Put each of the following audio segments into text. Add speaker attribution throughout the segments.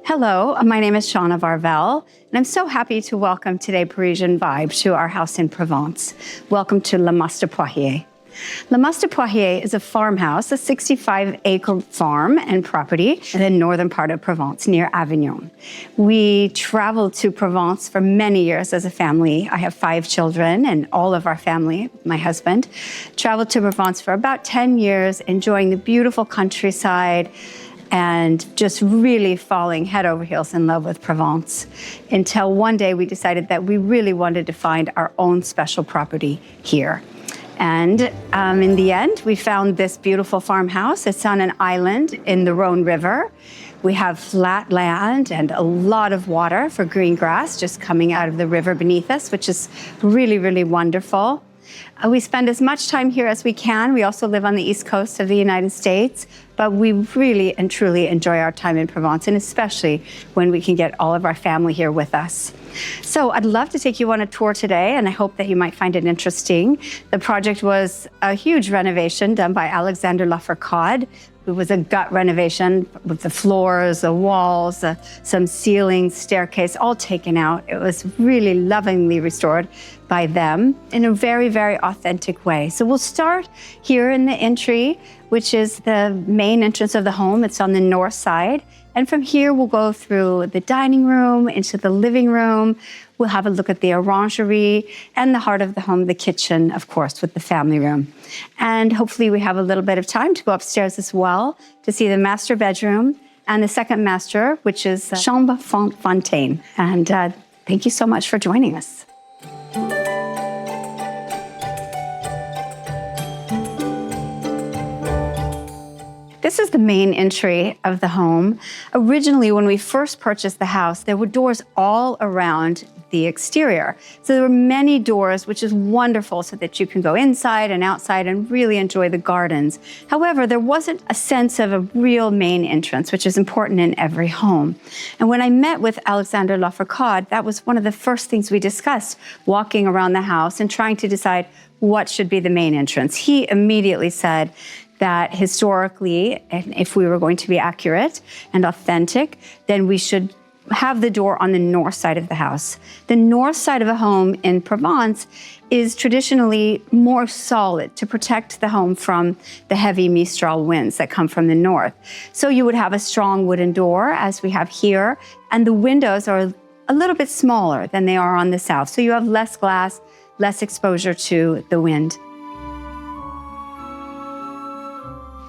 Speaker 1: Hello, my name is Shauna Varvel, and I'm so happy to welcome today ParisianVibe to our house in Provence. Welcome to Le Mas de Poiriers. Le Mas de Poiriers is a farmhouse, a 65-acre farm and property in the northern part of Provence, near Avignon. We traveled to Provence for many years as a family. I have 5 children, and all of our family, my husband, traveled to Provence for about 10 years, enjoying the beautiful countryside, and just really falling head over heels in love with Provence, until one day we decided that we really wanted to find our own special property here. And in the end, we found this beautiful farmhouse. It's on an island in the Rhone River. We have flat land and a lot of water for green grass just coming out of the river beneath us, which is really, really wonderful. We spend as much time here as we can. We also live on the East Coast of the United States, but we really and truly enjoy our time in Provence, and especially when we can get all of our family here with us. So I'd love to take you on a tour today, and I hope that you might find it interesting. The project was a huge renovation done by Alexander Lafourcade. It was a gut renovation with the floors, the walls, some ceilings, staircase, all taken out. It was really lovingly restored by them in a very, very authentic way. So we'll start here in the entry, which is the main entrance of the home. It's on the north side. And from here, we'll go through the dining room, into the living room. We'll have a look at the orangery and the heart of the home, the kitchen, of course, with the family room. And hopefully we have a little bit of time to go upstairs as well to see the master bedroom and the second master, which is Chambre Fontaine. And thank you so much for joining us. This is the main entry of the home. Originally, when we first purchased the house, there were doors all around the exterior. So there were many doors, which is wonderful so that you can go inside and outside and really enjoy the gardens. However, there wasn't a sense of a real main entrance, which is important in every home. And when I met with Alexander Lafourcade, that was one of the first things we discussed, walking around the house and trying to decide what should be the main entrance. He immediately said that historically, and if we were going to be accurate and authentic, then we should have the door on the north side of the house. The north side of a home in Provence is traditionally more solid to protect the home from the heavy Mistral winds that come from the north. So you would have a strong wooden door, as we have here, and the windows are a little bit smaller than they are on the south. So you have less glass, less exposure to the wind.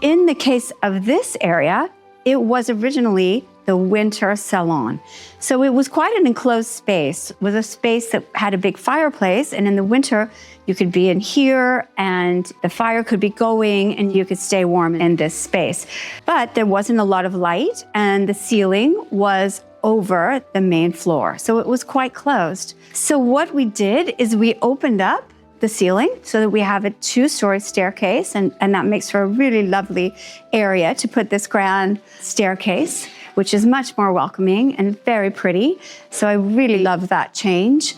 Speaker 1: In the case of this area, it was originally the winter salon. So it was quite an enclosed space, with a space that had a big fireplace, and in the winter, you could be in here and the fire could be going and you could stay warm in this space. But there wasn't a lot of light, and the ceiling was over the main floor, so it was quite closed. So what we did is we opened up the ceiling so that we have a 2-story staircase, and that makes for a really lovely area to put this grand staircase, which is much more welcoming and very pretty. So I really love that change.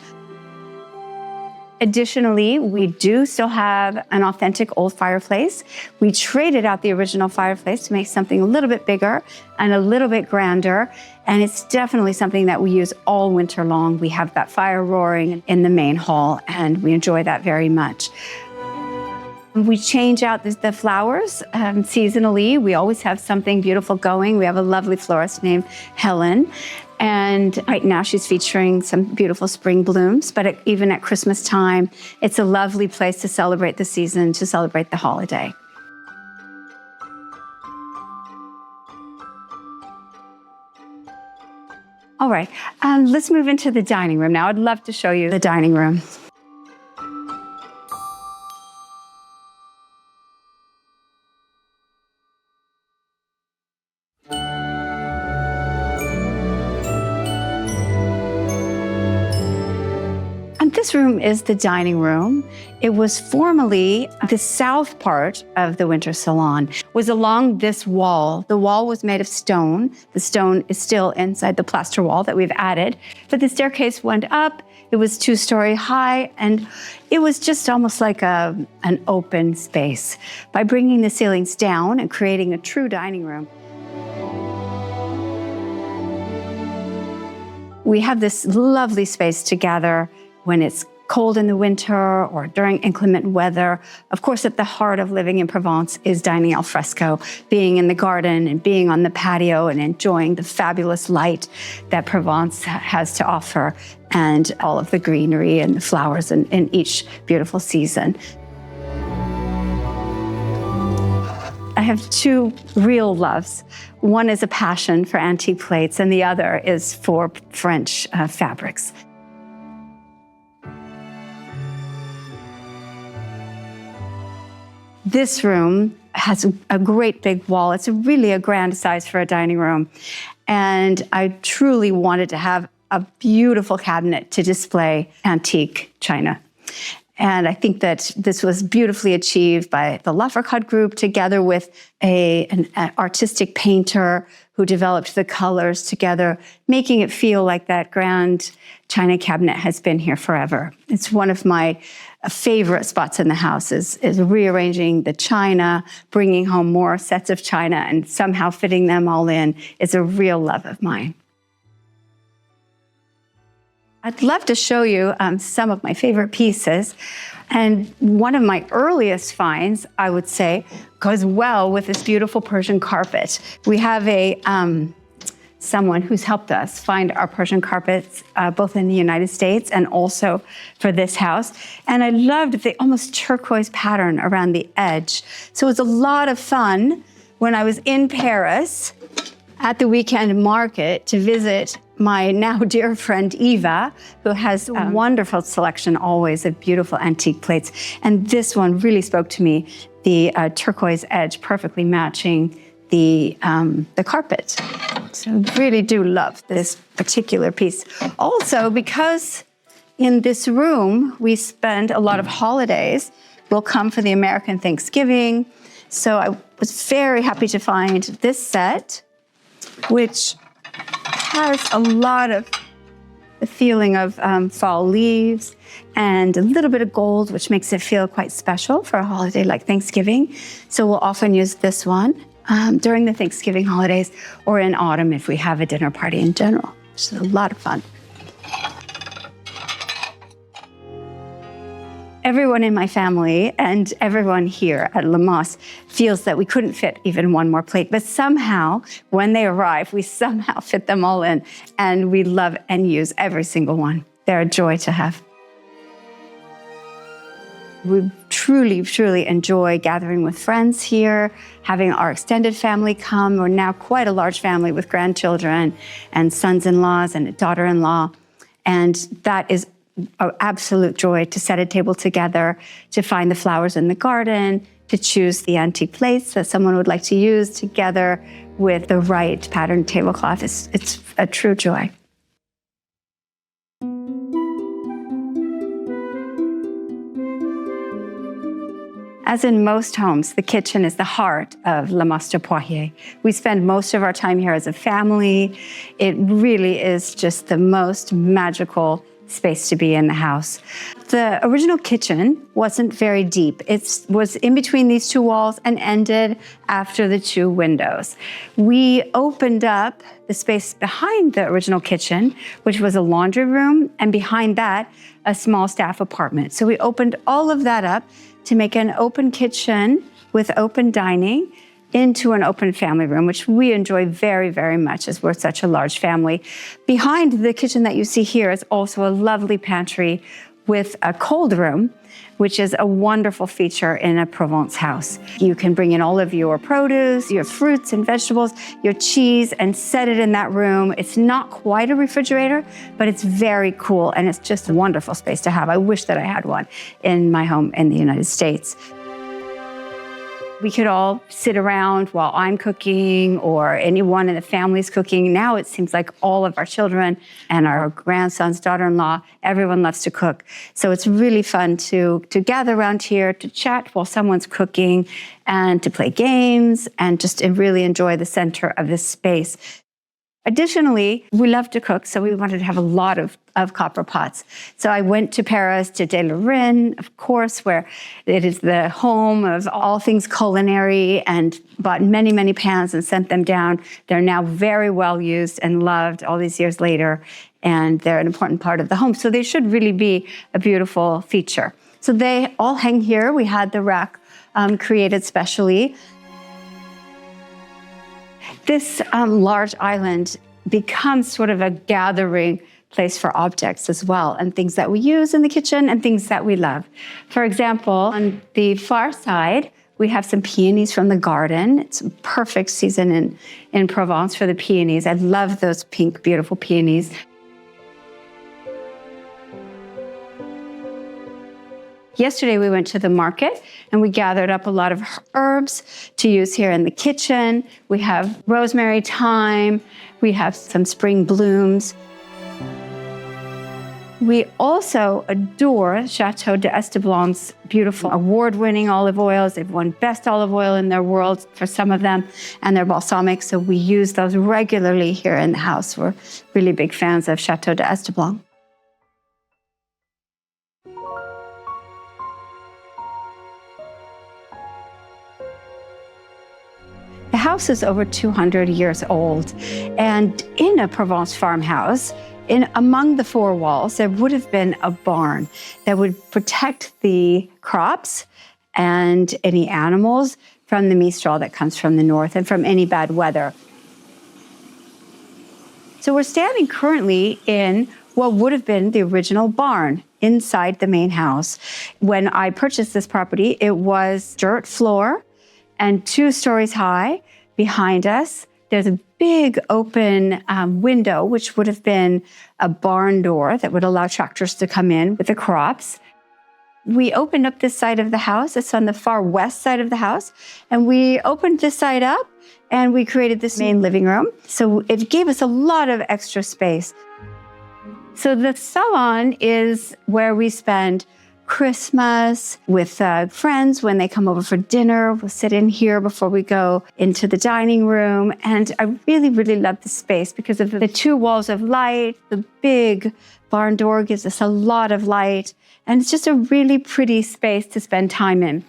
Speaker 1: Additionally, we do still have an authentic old fireplace. We traded out the original fireplace to make something a little bit bigger and a little bit grander. And it's definitely something that we use all winter long. We have that fire roaring in the main hall, and we enjoy that very much. We change out the flowers seasonally. We always have something beautiful going. We have a lovely florist named Helen. And right now she's featuring some beautiful spring blooms, but even at Christmas time, it's a lovely place to celebrate the season, to celebrate the holiday. All right, let's move into the dining room now. I'd love to show you the dining room. This room is the dining room. It was formerly the south part of the winter salon. It was along this wall. The wall was made of stone. The stone is still inside the plaster wall that we've added. But the staircase went up. It was 2-story high, and it was just almost like an open space. By bringing the ceilings down and creating a true dining room, We have this lovely space to gather when it's cold in the winter or during inclement weather. Of course, at the heart of living in Provence is dining al fresco, being in the garden and being on the patio and enjoying the fabulous light that Provence has to offer and all of the greenery and the flowers in each beautiful season. I have two real loves. One is a passion for antique plates and the other is for French fabrics. This room has a great big wall. It's really a grand size for a dining room. And I truly wanted to have a beautiful cabinet to display antique china. And I think that this was beautifully achieved by the Lafourcade group together with an artistic painter who developed the colors together, making it feel like that grand china cabinet has been here forever. It's one of my favorite spots in the house is rearranging the china, bringing home more sets of china and somehow fitting them all in is a real love of mine. I'd love to show you some of my favorite pieces. And one of my earliest finds, I would say, goes well with this beautiful Persian carpet. We have someone who's helped us find our Persian carpets, both in the United States and also for this house. And I loved the almost turquoise pattern around the edge. So it was a lot of fun when I was in Paris at the weekend market to visit my now dear friend Eva, who has a wonderful selection always of beautiful antique plates. And this one really spoke to me, the turquoise edge perfectly matching the carpet. So I really do love this particular piece. Also, because in this room, we spend a lot of holidays. We'll come for the American Thanksgiving. So I was very happy to find this set, which has a lot of the feeling of fall leaves and a little bit of gold, which makes it feel quite special for a holiday like Thanksgiving. So we'll often use this one during the Thanksgiving holidays or in autumn if we have a dinner party in general. It's a lot of fun. Everyone in my family and everyone here at Lemasse feels that we couldn't fit even one more plate, but somehow, when they arrive, we somehow fit them all in, and we love and use every single one. They're a joy to have. We truly, truly enjoy gathering with friends here, having our extended family come. We're now quite a large family with grandchildren and sons-in-laws and a daughter-in-law, and that is an absolute joy to set a table together, to find the flowers in the garden, to choose the antique plates that someone would like to use together with the right patterned tablecloth. It's a true joy. As in most homes, the kitchen is the heart of Lemasse de Poiriers. We spend most of our time here as a family. It really is just the most magical space to be in the house. The original kitchen wasn't very deep. It was in between these two walls and ended after the two windows. We opened up the space behind the original kitchen, which was a laundry room, and behind that, a small staff apartment. So we opened all of that up to make an open kitchen with open dining into an open family room, which we enjoy very, very much as we're such a large family. Behind the kitchen that you see here is also a lovely pantry with a cold room, which is a wonderful feature in a Provence house. You can bring in all of your produce, your fruits and vegetables, your cheese, and set it in that room. It's not quite a refrigerator, but it's very cool, and it's just a wonderful space to have. I wish that I had one in my home in the United States. We could all sit around while I'm cooking or anyone in the family's cooking. Now it seems like all of our children and our grandsons, daughter-in-law, everyone loves to cook. So it's really fun to gather around here, to chat while someone's cooking, and to play games and just really enjoy the center of this space. Additionally, we love to cook, so we wanted to have a lot of copper pots. So I went to Paris, to De Lorraine, of course, where it is the home of all things culinary, and bought many, many pans and sent them down. They're now very well used and loved all these years later, and they're an important part of the home. So they should really be a beautiful feature. So they all hang here. We had the rack created specially. This large island becomes sort of a gathering place for objects as well, and things that we use in the kitchen and things that we love. For example, on the far side, we have some peonies from the garden. It's a perfect season in Provence for the peonies. I love those pink, beautiful peonies. Yesterday, we went to the market and we gathered up a lot of herbs to use here in the kitchen. We have rosemary, thyme. We have some spring blooms. We also adore Chateau d'Esteblan's beautiful award-winning olive oils. They've won best olive oil in their world for some of them, and they're balsamic, so we use those regularly here in the house. We're really big fans of Chateau d'Esteblan. The house is over 200 years old, and in a Provence farmhouse, among the four walls, there would have been a barn that would protect the crops and any animals from the mistral that comes from the north and from any bad weather. So we're standing currently in what would have been the original barn inside the main house. When I purchased this property, it was dirt floor and 2 stories high. Behind us, there's a big open window, which would have been a barn door that would allow tractors to come in with the crops. We opened up this side of the house. It's on the far west side of the house. And we opened this side up and we created this main living room. So it gave us a lot of extra space. So the salon is where we spend Christmas with friends when they come over for dinner. We'll sit in here before we go into the dining room. And I really, really love the space because of the 2 walls of light. The big barn door gives us a lot of light. And it's just a really pretty space to spend time in.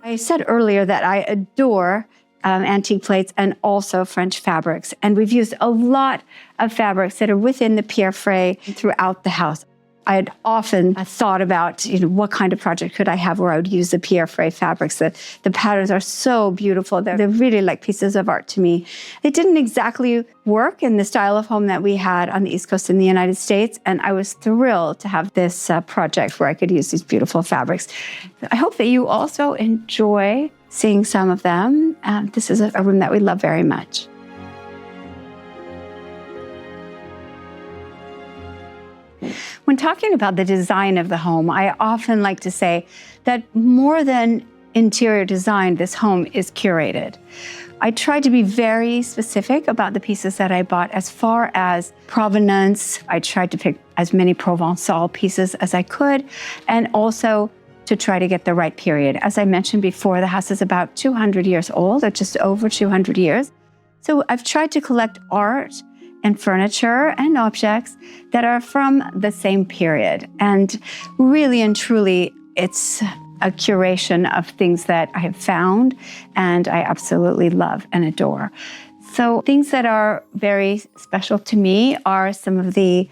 Speaker 1: I said earlier that I adore antique plates and also French fabrics. And we've used a lot of fabrics that are within the Pierre Fray throughout the house. I had often thought about, what kind of project could I have where I would use the Pierre Fray fabrics. The patterns are so beautiful. They're really like pieces of art to me. It didn't exactly work in the style of home that we had on the East Coast in the United States, and I was thrilled to have this project where I could use these beautiful fabrics. I hope that you also enjoy seeing some of them. This is a room that we love very much. When talking about the design of the home, I often like to say that more than interior design, this home is curated. I tried to be very specific about the pieces that I bought as far as provenance. I tried to pick as many Provençal pieces as I could, and also to try to get the right period. As I mentioned before, the house is about 200 years old, or just over 200 years. So I've tried to collect art and furniture and objects that are from the same period. And really and truly, it's a curation of things that I have found and I absolutely love and adore. So things that are very special to me are some of the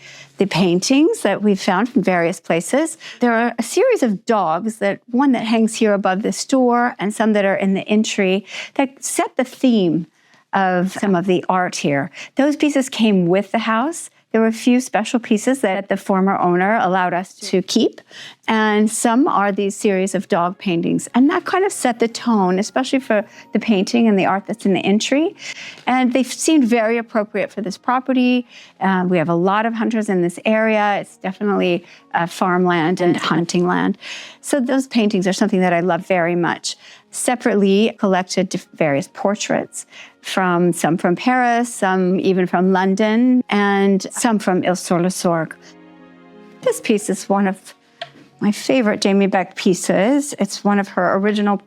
Speaker 1: paintings that we've found from various places. There are a series of dogs, one that hangs here above this door and some that are in the entry that set the theme of some of the art here. Those pieces came with the house. There were a few special pieces that the former owner allowed us to keep, and some are these series of dog paintings. And that kind of set the tone, especially for the painting and the art that's in the entry. And they seemed very appropriate for this property. We have a lot of hunters in this area. It's definitely farmland and hunting land. So those paintings are something that I love very much. Separately collected various portraits, some from Paris, some even from London, and some from Ile-sur-le-Sorgue. This piece is one of my favorite Jamie Beck pieces. It's one of her original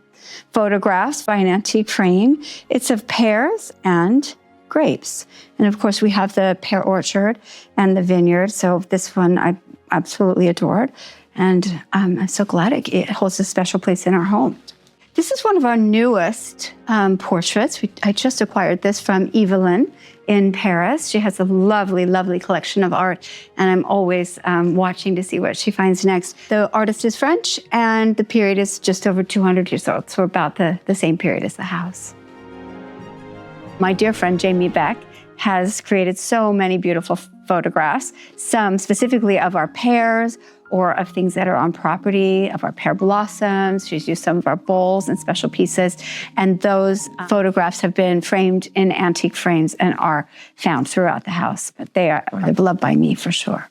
Speaker 1: photographs by an antique frame. It's of pears and grapes. And of course, we have the pear orchard and the vineyard. So this one I absolutely adored. And I'm so glad it holds a special place in our home. This is one of our newest portraits. I just acquired this from Evelyn in Paris. She has a lovely, lovely collection of art, and I'm always watching to see what she finds next. The artist is French, and the period is just over 200 years old, so about the same period as the house. My dear friend Jamie Beck has created so many beautiful photographs, some specifically of our pears or of things that are on property, of our pear blossoms. She's used some of our bowls and special pieces. And those photographs have been framed in antique frames and are found throughout the house. But they're beloved by me for sure.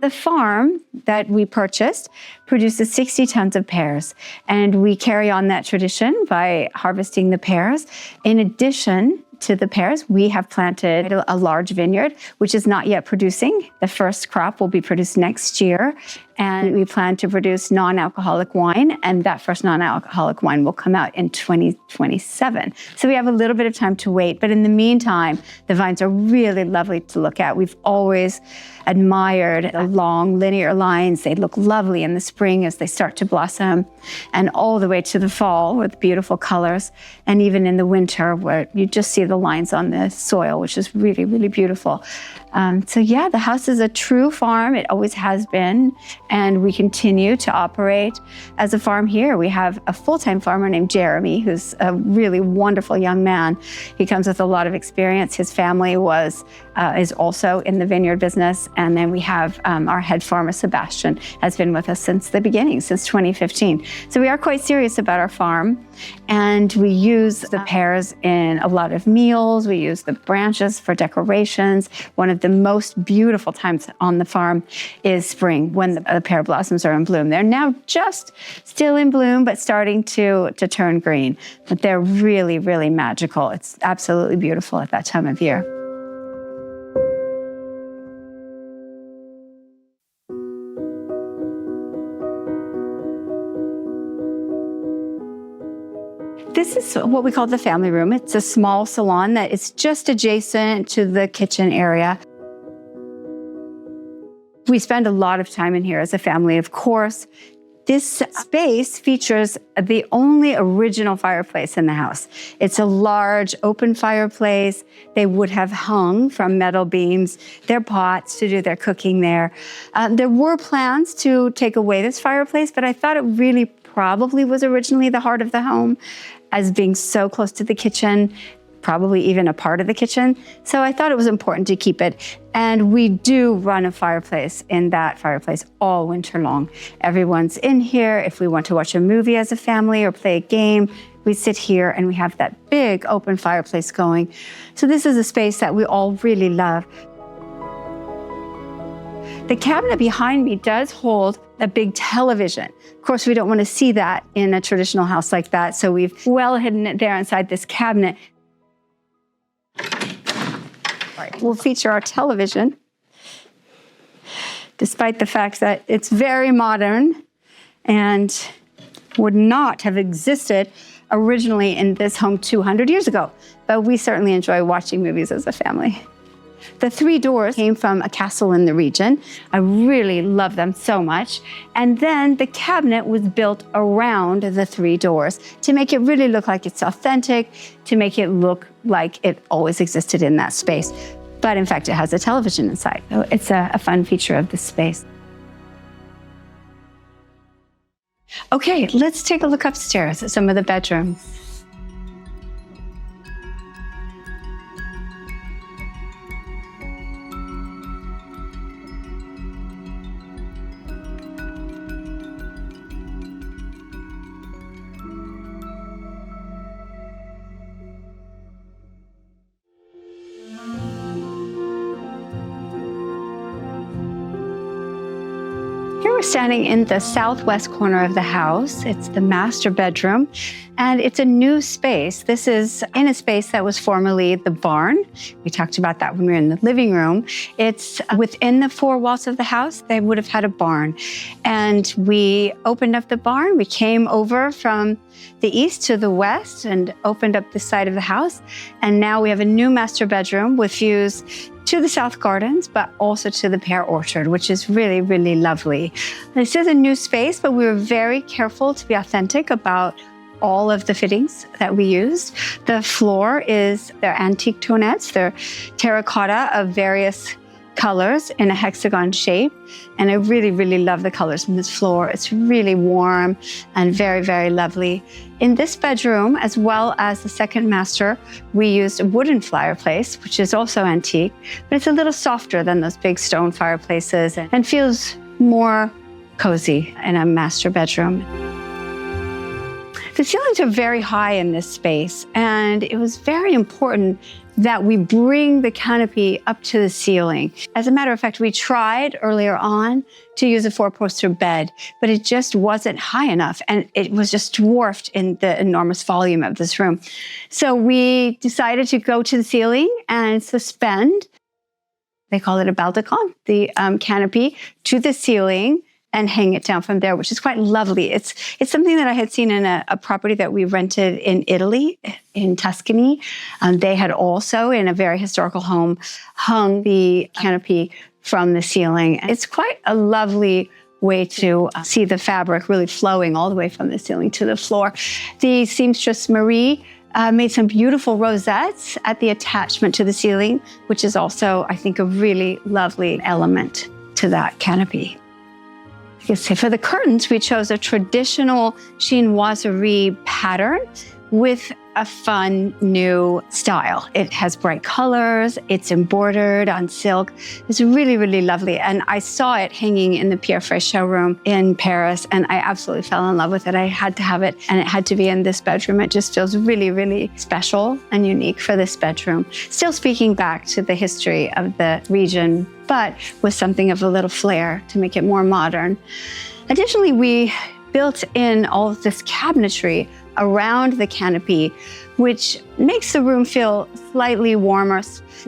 Speaker 1: The farm that we purchased produces 60 tons of pears, and we carry on that tradition by harvesting the pears. In addition to the pears, we have planted a large vineyard, which is not yet producing. The first crop will be produced next year, and we plan to produce non-alcoholic wine, and that first non-alcoholic wine will come out in 2027. So we have a little bit of time to wait, but in the meantime, the vines are really lovely to look at. We've always admired the long linear lines. They look lovely in the spring as they start to blossom, and all the way to the fall with beautiful colors, and even in the winter where you just see the lines on the soil, which is really, really beautiful. So yeah, the house is a true farm. It always has been, and we continue to operate as a farm here. We have a full-time farmer named Jeremy, who's a really wonderful young man. He comes with a lot of experience. His family is also in the vineyard business. And then we have our head farmer, Sebastian, has been with us since the beginning, since 2015. So we are quite serious about our farm, and we use the pears in a lot of meals. We use the branches for decorations. One of the most beautiful times on the farm is spring, when the pear blossoms are in bloom. They're now just still in bloom, but starting to turn green. But they're really, really magical. It's absolutely beautiful at that time of year. This is what we call the family room. It's a small salon that is just adjacent to the kitchen area. We spend a lot of time in here as a family, of course. This space features the only original fireplace in the house. It's a large open fireplace. They would have hung from metal beams their pots to do their cooking there. There were plans to take away this fireplace, but I thought it really probably was originally the heart of the home, as being so close to the kitchen, probably even a part of the kitchen. So I thought it was important to keep it. And we do run a fireplace in that fireplace all winter long. Everyone's in here. If we want to watch a movie as a family or play a game, we sit here and we have that big open fireplace going. So this is a space that we all really love. The cabinet behind me does hold a big television. Of course, we don't want to see that in a traditional house like that, so we've well hidden it there inside this cabinet. We'll feature our television, despite the fact that it's very modern and would not have existed originally in this home 200 years ago. But we certainly enjoy watching movies as a family. The 3 doors came from a castle in the region. I really love them so much. And then the cabinet was built around the 3 doors to make it really look like it's authentic, to make it look like it always existed in that space. But in fact, it has a television inside. So it's a fun feature of this space. Okay, let's take a look upstairs at some of the bedrooms. Here we're standing in the southwest corner of the house. It's the master bedroom, And it's a new space. This is in a space that was formerly the barn. We talked about that when we were in the living room. It's within the four walls of the house. They would have had a barn. And we opened up the barn. We came over from the east to the west and opened up the side of the house. And now we have a new master bedroom with views to the south gardens, but also to the pear orchard, which is really, really lovely. This is a new space, but we were very careful to be authentic about all of the fittings that we used. The floor is their antique tonettes. They're terracotta of various colors in a hexagon shape. And I really, really love the colors in this floor. It's really warm and very, very lovely. In this bedroom, as well as the second master, we used a wooden fireplace, which is also antique, but it's a little softer than those big stone fireplaces and feels more cozy in a master bedroom. The ceilings are very high in this space, and it was very important that we bring the canopy up to the ceiling. As a matter of fact, we tried earlier on to use a four-poster bed, but it just wasn't high enough, and it was just dwarfed in the enormous volume of this room. So we decided to go to the ceiling and suspend, they call it a baldaquin, the canopy to the ceiling, and hang it down from there, which is quite lovely. It's something that I had seen in a property that we rented in Italy, in Tuscany. They had also, in a very historical home, hung the canopy from the ceiling. It's quite a lovely way to see the fabric really flowing all the way from the ceiling to the floor. The seamstress Marie made some beautiful rosettes at the attachment to the ceiling, which is also, I think, a really lovely element to that canopy. For the curtains, we chose a traditional chinoiserie pattern with a fun new style. It has bright colors, it's embroidered on silk. It's really, really lovely. And I saw it hanging in the Pierre Frey showroom in Paris, and I absolutely fell in love with it. I had to have it, and it had to be in this bedroom. It just feels really, really special and unique for this bedroom. Still speaking back to the history of the region, but with something of a little flair to make it more modern. Additionally, we built in all of this cabinetry around the canopy, which makes the room feel slightly warmer.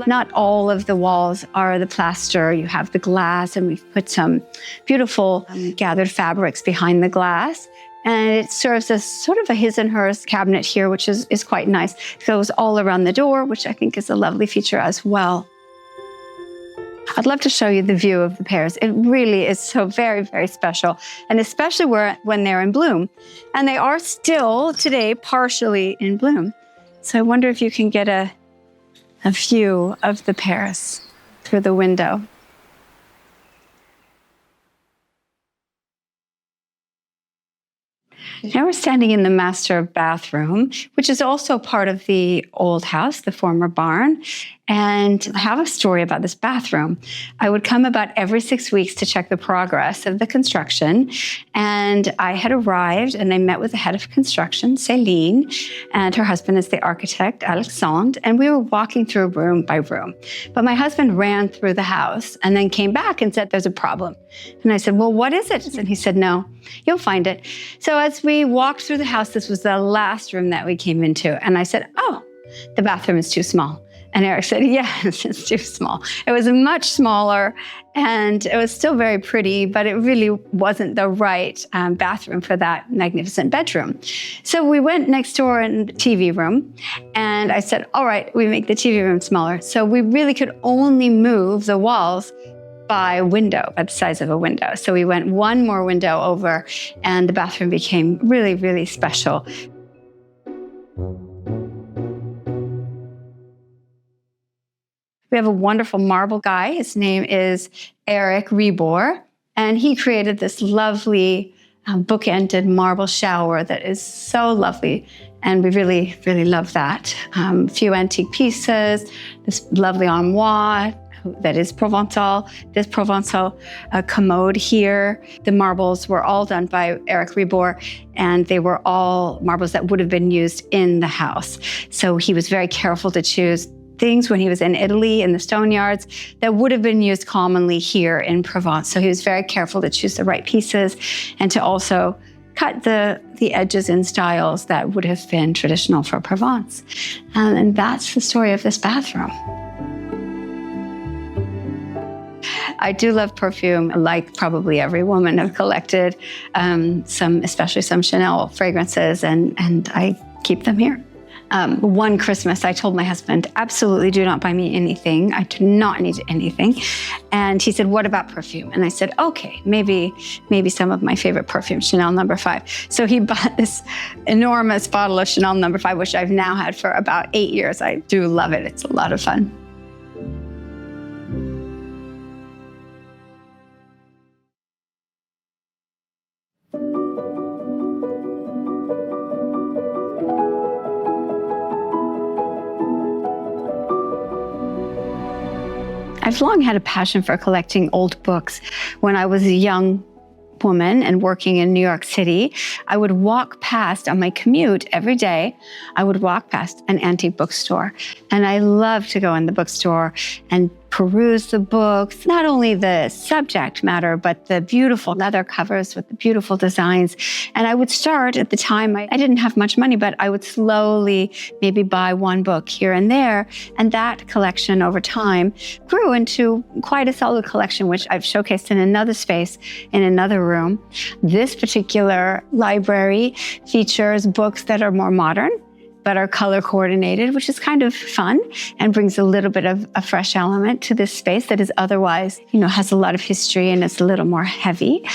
Speaker 1: Not all of the walls are the plaster. You have the glass, and we've put some beautiful gathered fabrics behind the glass. And it serves as sort of a his and hers cabinet here, which is quite nice. It goes all around the door, which I think is a lovely feature as well. I'd love to show you the view of the pears. It really is so very, very special, and especially when they're in bloom. And they are still today partially in bloom. So I wonder if you can get a view of the pears through the window. Now we're standing in the master bathroom, which is also part of the old house, the former barn. And I have a story about this bathroom. I would come about every 6 weeks to check the progress of the construction. And I had arrived, and I met with the head of construction, Céline, and her husband is the architect, Alexandre. And we were walking through room by room. But my husband ran through the house and then came back and said, "There's a problem." And I said, "Well, what is it?" And he said, "No, you'll find it." So as we walked through the house, this was the last room that we came into. And I said, "Oh, the bathroom is too small." And Eric said, "Yes, it's too small." It was much smaller, and it was still very pretty, but it really wasn't the right bathroom for that magnificent bedroom. So we went next door in the TV room, and I said, "All right, we make the TV room smaller." So we really could only move the walls by a window, by the size of a window. So we went one more window over, and the bathroom became really, really special. We have a wonderful marble guy. His name is Eric Rebor, and he created this lovely bookended marble shower that is so lovely, and we really, really love that. A few antique pieces, this lovely armoire that is Provençal, this Provençal commode here. The marbles were all done by Eric Rebor, and they were all marbles that would have been used in the house. So he was very careful to choose things when he was in Italy in the stone yards that would have been used commonly here in Provence. So he was very careful to choose the right pieces and to also cut the edges in styles that would have been traditional for Provence. And that's the story of this bathroom. I do love perfume, like probably every woman. I've collected especially some Chanel fragrances, and I keep them here. One Christmas, I told my husband, absolutely do not buy me anything. I do not need anything. And he said, what about perfume? And I said, okay, maybe some of my favorite perfume, Chanel No. 5. So he bought this enormous bottle of Chanel No. 5, which I've now had for about 8 years. I do love it. It's a lot of fun. I've long had a passion for collecting old books. When I was a young woman and working in New York City, I would walk past on my commute every day. I would walk past an antique bookstore, and I love to go in the bookstore and peruse the books, not only the subject matter, but the beautiful leather covers with the beautiful designs. And I would start at the time, I didn't have much money, but I would slowly maybe buy one book here and there. And that collection over time grew into quite a solid collection, which I've showcased in another space, in another room. This particular library features books that are more modern, but are color coordinated, which is kind of fun and brings a little bit of a fresh element to this space that is otherwise, has a lot of history and it's a little more heavy.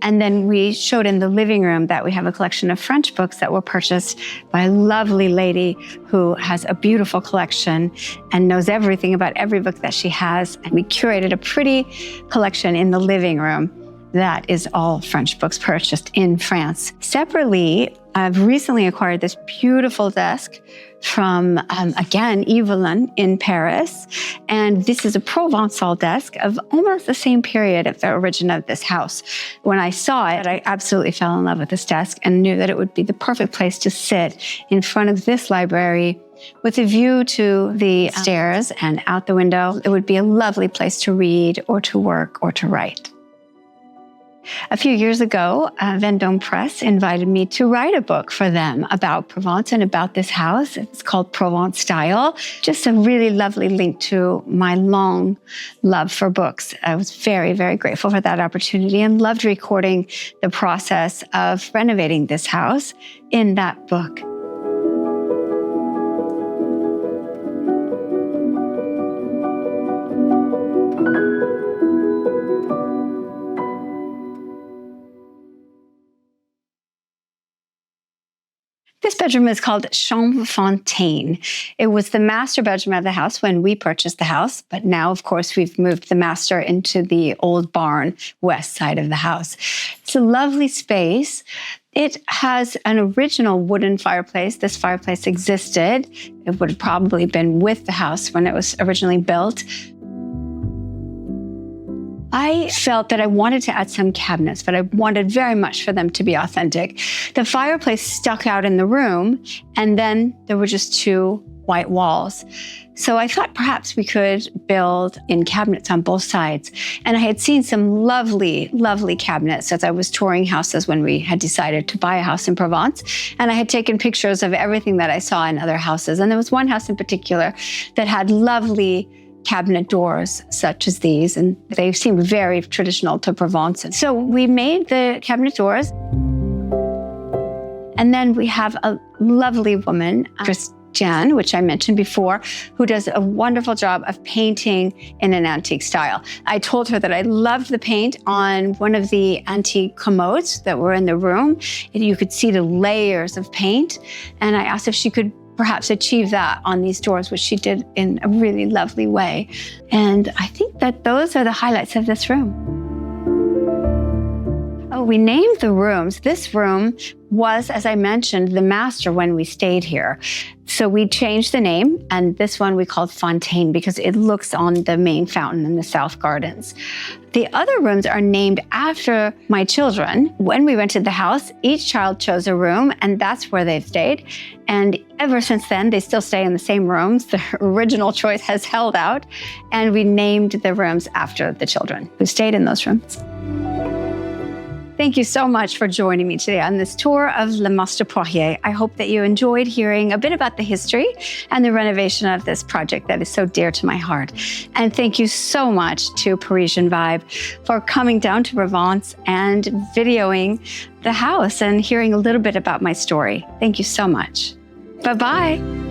Speaker 1: And then we showed in the living room that we have a collection of French books that were purchased by a lovely lady who has a beautiful collection and knows everything about every book that she has. And we curated a pretty collection in the living room that is all French books purchased in France. Separately, I've recently acquired this beautiful desk from, again, Evelyn in Paris. And this is a Provençal desk of almost the same period of the origin of this house. When I saw it, I absolutely fell in love with this desk and knew that it would be the perfect place to sit in front of this library with a view to the stairs and out the window. It would be a lovely place to read or to work or to write. A few years ago, Vendôme Press invited me to write a book for them about Provence and about this house. It's called Provence Style, just a really lovely link to my long love for books. I was very, very grateful for that opportunity and loved recording the process of renovating this house in that book. This bedroom is called Chambre Fontaine. It was the master bedroom of the house when we purchased the house, but now, of course, we've moved the master into the old barn, west side of the house. It's a lovely space. It has an original wooden fireplace. This fireplace existed. It would have probably been with the house when it was originally built. I felt that I wanted to add some cabinets, but I wanted very much for them to be authentic. The fireplace stuck out in the room, and then there were just two white walls. So I thought perhaps we could build in cabinets on both sides. And I had seen some lovely, lovely cabinets as I was touring houses when we had decided to buy a house in Provence. And I had taken pictures of everything that I saw in other houses. And there was one house in particular that had lovely cabinet doors such as these, and they seemed very traditional to Provence. So we made the cabinet doors. And then we have a lovely woman, Christiane, which I mentioned before, who does a wonderful job of painting in an antique style. I told her that I loved the paint on one of the antique commodes that were in the room. You could see the layers of paint. And I asked if she could perhaps achieve that on these doors, which she did in a really lovely way. And I think that those are the highlights of this room. Oh, we named the rooms. This room was, as I mentioned, the master when we stayed here. So we changed the name, and this one we called Fontaine because it looks on the main fountain in the South Gardens. The other rooms are named after my children. When we rented the house, each child chose a room, and that's where they've stayed. And ever since then, they still stay in the same rooms. The original choice has held out, and we named the rooms after the children who stayed in those rooms. Thank you so much for joining me today on this tour of Le Master Poiriers. I hope that you enjoyed hearing a bit about the history and the renovation of this project that is so dear to my heart. And thank you so much to Parisian Vibe for coming down to Provence and videoing the house and hearing a little bit about my story. Thank you so much. Bye-bye.